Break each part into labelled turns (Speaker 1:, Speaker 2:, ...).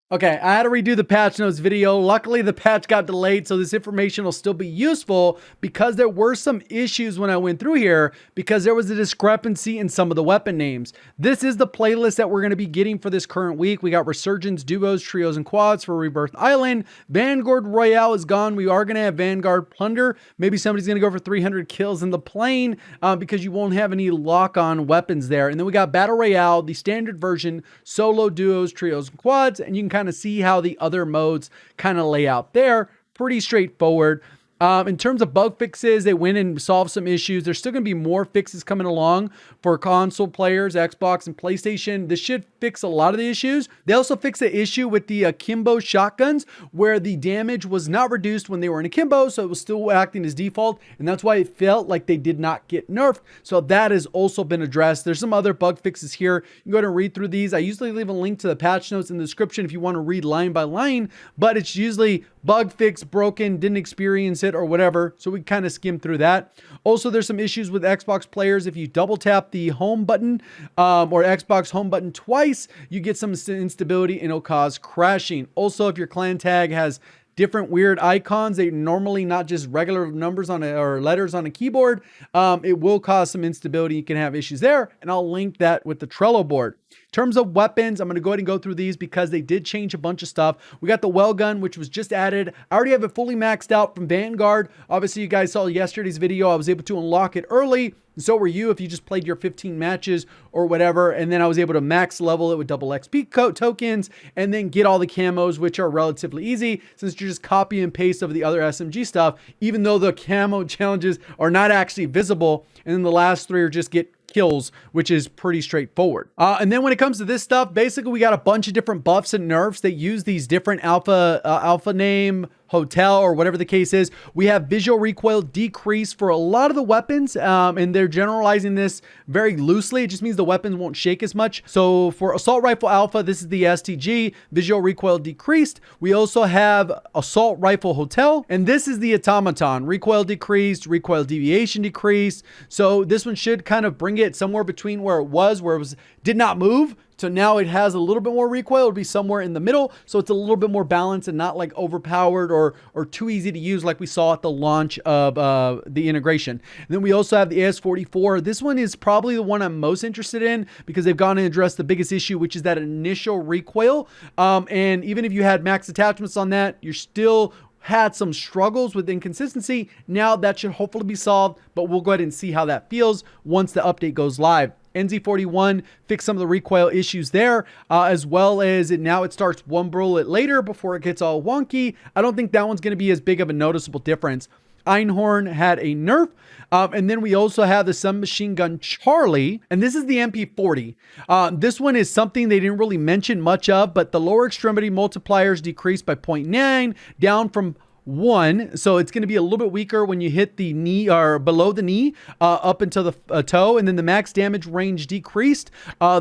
Speaker 1: Okay, I had to redo the patch notes video. Luckily, the patch got delayed, so this information will still be useful because there were some issues when I went through here because there was a discrepancy in some of the weapon names. This is the playlist that we're going to be getting for this current week. We got Resurgence, Duos, Trios, and Quads for Rebirth Island. Vanguard Royale is gone. We are going to have Vanguard Plunder. Maybe somebody's going to go for 300 kills in the plane because you won't have any lock-on weapons there. And then we got Battle Royale, the standard version, Solo, Duos, Trios, and Quads, and you can kind of see how the other modes kind of lay out there. Pretty straightforward. In terms of bug fixes, they went and solved some issues. There's still going to be more fixes coming along for console players, Xbox and PlayStation. This should fix a lot of the issues. They also fixed the issue with the akimbo shotguns where the damage was not reduced when they were in akimbo, so it was still acting as default, and that's why it felt like they did not get nerfed. So that has also been addressed. There's some other bug fixes here. You can go ahead and read through these. I usually leave a link to the patch notes in the description if you want to read line by line, but it's usually bug fix, broken, didn't experience it, or whatever. So we kind of skim through that. Also, there's some issues with Xbox players. If you double tap the home button or Xbox home button twice, you get some instability and it'll cause crashing. Also, if your clan tag has different weird icons, they normally not just regular numbers on or letters on a keyboard, it will cause some instability. You can have issues there, and I'll link that with the Trello board. In terms of weapons, I'm going to go ahead and go through these because they did change a bunch of stuff. We got the well gun, which was just added. I already have it fully maxed out from Vanguard. Obviously, you guys saw yesterday's video. I was able to unlock it early. And so were you if you just played your 15 matches or whatever. And then I was able to max level it with double XP tokens and then get all the camos, which are relatively easy since you're just copy and paste of the other SMG stuff, even though the camo challenges are not actually visible. And then the last three are just get kills, which is pretty straightforward. And then when it comes to this stuff, basically we got a bunch of different buffs and nerfs that use these different alpha name, hotel, or whatever the case is. We have visual recoil decrease for a lot of the weapons, and they're generalizing this very loosely. It just means the weapons won't shake as much. So for assault rifle alpha, this is the STG, visual recoil decreased. We also have assault rifle hotel, and this is the automaton, recoil decreased, recoil deviation decreased. So this one should kind of bring it somewhere between where it was did not move. So now it has a little bit more recoil. It'll be somewhere in the middle. So it's a little bit more balanced and not like overpowered or too easy to use like we saw at the launch of the integration. And then we also have the AS44. This one is probably the one I'm most interested in because they've gone and addressed the biggest issue, which is that initial recoil. And even if you had max attachments on that, you're still had some struggles with inconsistency. Now that should hopefully be solved, but we'll go ahead and see how that feels once the update goes live. NZ41 fixed some of the recoil issues there, as well as now it starts one bullet later before it gets all wonky. I don't think that one's going to be as big of a noticeable difference. Einhorn had a nerf, and then we also have the submachine gun Charlie, and this is the MP40. This one is something they didn't really mention much of, but the lower extremity multipliers decreased by 0.9, down from 1, so it's going to be a little bit weaker when you hit the knee or below the knee up until the toe, and then the max damage range decreased.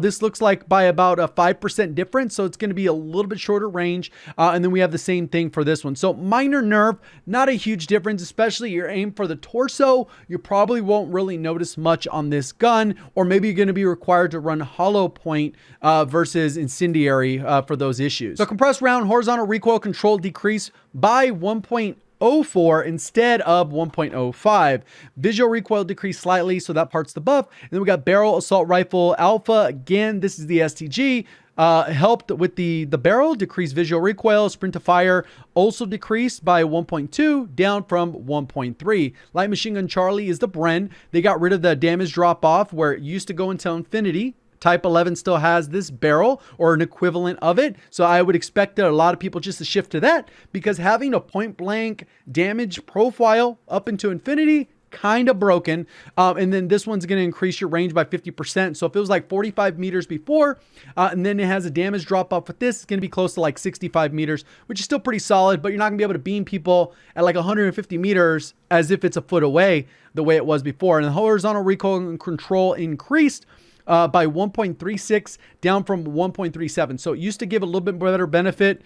Speaker 1: This looks like by about a 5% difference, so it's going to be a little bit shorter range, and then we have the same thing for this one. So minor nerf, not a huge difference, especially your aim for the torso. You probably won't really notice much on this gun, or maybe you're going to be required to run hollow point versus incendiary for those issues. So compressed round horizontal recoil control decrease by 1.04 instead of 1.05. Visual recoil decreased slightly, so that part's the buff. And then we got barrel assault rifle alpha. Again, this is the STG. Helped with the barrel, decreased visual recoil. Sprint to fire also decreased by 1.2, down from 1.3. Light machine gun Charlie is the Bren. They got rid of the damage drop off where it used to go until infinity. Type 11 still has this barrel or an equivalent of it. So I would expect that a lot of people just to shift to that because having a point blank damage profile up into infinity, kind of broken. And then this one's going to increase your range by 50%. So if it was like 45 meters before, and then it has a damage drop off with this, it's going to be close to like 65 meters, which is still pretty solid, but you're not gonna be able to beam people at like 150 meters as if it's a foot away the way it was before. And the horizontal recoil control increased by 1.36 down from 1.37. So it used to give a little bit better benefit,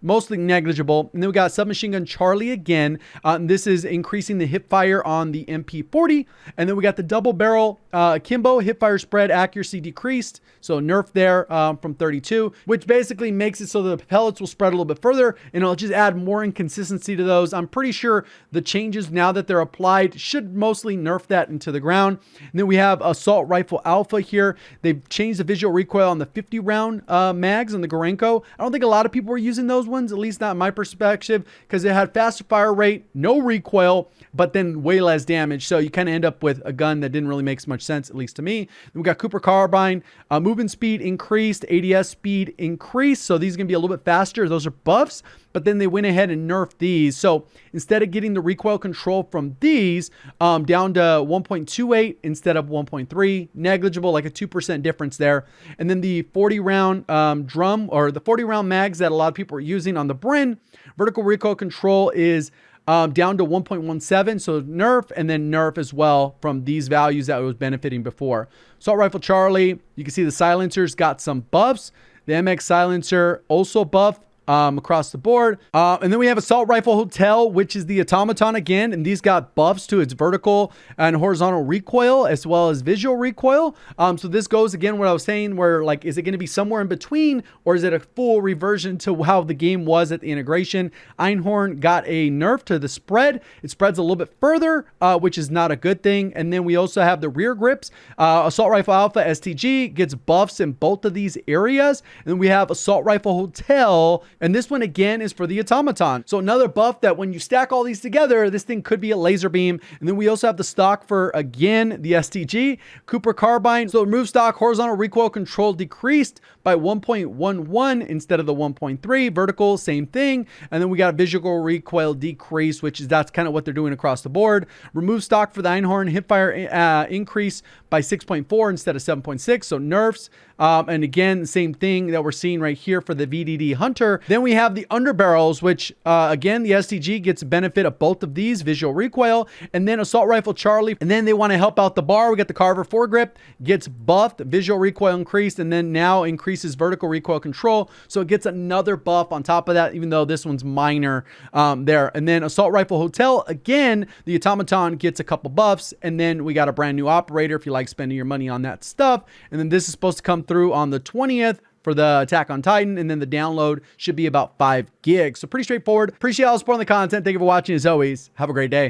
Speaker 1: mostly negligible. And then we got submachine gun Charlie again. And this is increasing the hip fire on the MP40. And then we got the double barrel Akimbo, hipfire spread accuracy decreased. So nerf there from 32, which basically makes it so the pellets will spread a little bit further, and it'll just add more inconsistency to those. I'm pretty sure the changes now that they're applied should mostly nerf that into the ground. And then we have Assault Rifle Alpha here. They've changed the visual recoil on the 50 round mags on the Gorenko. I don't think a lot of people were using those ones, at least not in my perspective, because it had faster fire rate, no recoil, but then way less damage. So you kind of end up with a gun that didn't really make so much sense, at least to me. Then we got Cooper Carbine, movement speed increased, ADS speed increased. So these are going to be a little bit faster. Those are buffs, but then they went ahead and nerfed these. So instead of getting the recoil control from these down to 1.28 instead of 1.3, negligible, like a 2% difference there. And then the 40 round drum, or the 40 round mags that a lot of people are using on the Brin, vertical recoil control is down to 1.17, so nerf, and then nerf as well from these values that it was benefiting before. Assault Rifle Charlie, you can see the silencers got some buffs. The MX silencer also buffed across the board. And then we have Assault Rifle Hotel, which is the automaton again, and these got buffs to its vertical and horizontal recoil as well as visual recoil. So this goes again what I was saying, where like, is it going to be somewhere in between, or is it a full reversion to how the game was at the integration? Einhorn got a nerf to the spread. It spreads a little bit further, which is not a good thing. And then we also have the rear grips. Assault Rifle Alpha STG gets buffs in both of these areas. And then we have Assault Rifle Hotel, and this one again is for the automaton. So another buff that when you stack all these together, this thing could be a laser beam. And then we also have the stock for, again, the STG, Cooper Carbine. So remove stock, horizontal recoil control decreased by 1.11 instead of the 1.3. Vertical, same thing. And then we got visual recoil decrease, which is, that's kind of what they're doing across the board. Remove stock for the Einhorn, hipfire increase by 6.4 instead of 7.6. So nerfs. And again, the same thing that we're seeing right here for the VDD Hunter. Then we have the underbarrels, which again, the STG gets benefit of both of these, visual recoil, and then Assault Rifle Charlie. And then they want to help out the bar. We got the Carver foregrip, gets buffed, visual recoil increased, and then now increases vertical recoil control. So it gets another buff on top of that, even though this one's minor there. And then Assault Rifle Hotel, again, the automaton gets a couple buffs, and then we got a brand new operator if you like spending your money on that stuff. And then this is supposed to come through on the 20th for the Attack on Titan, and then the download should be about 5 gigs. So pretty straightforward. Appreciate all the support on the content. Thank you for watching. As always, have a great day.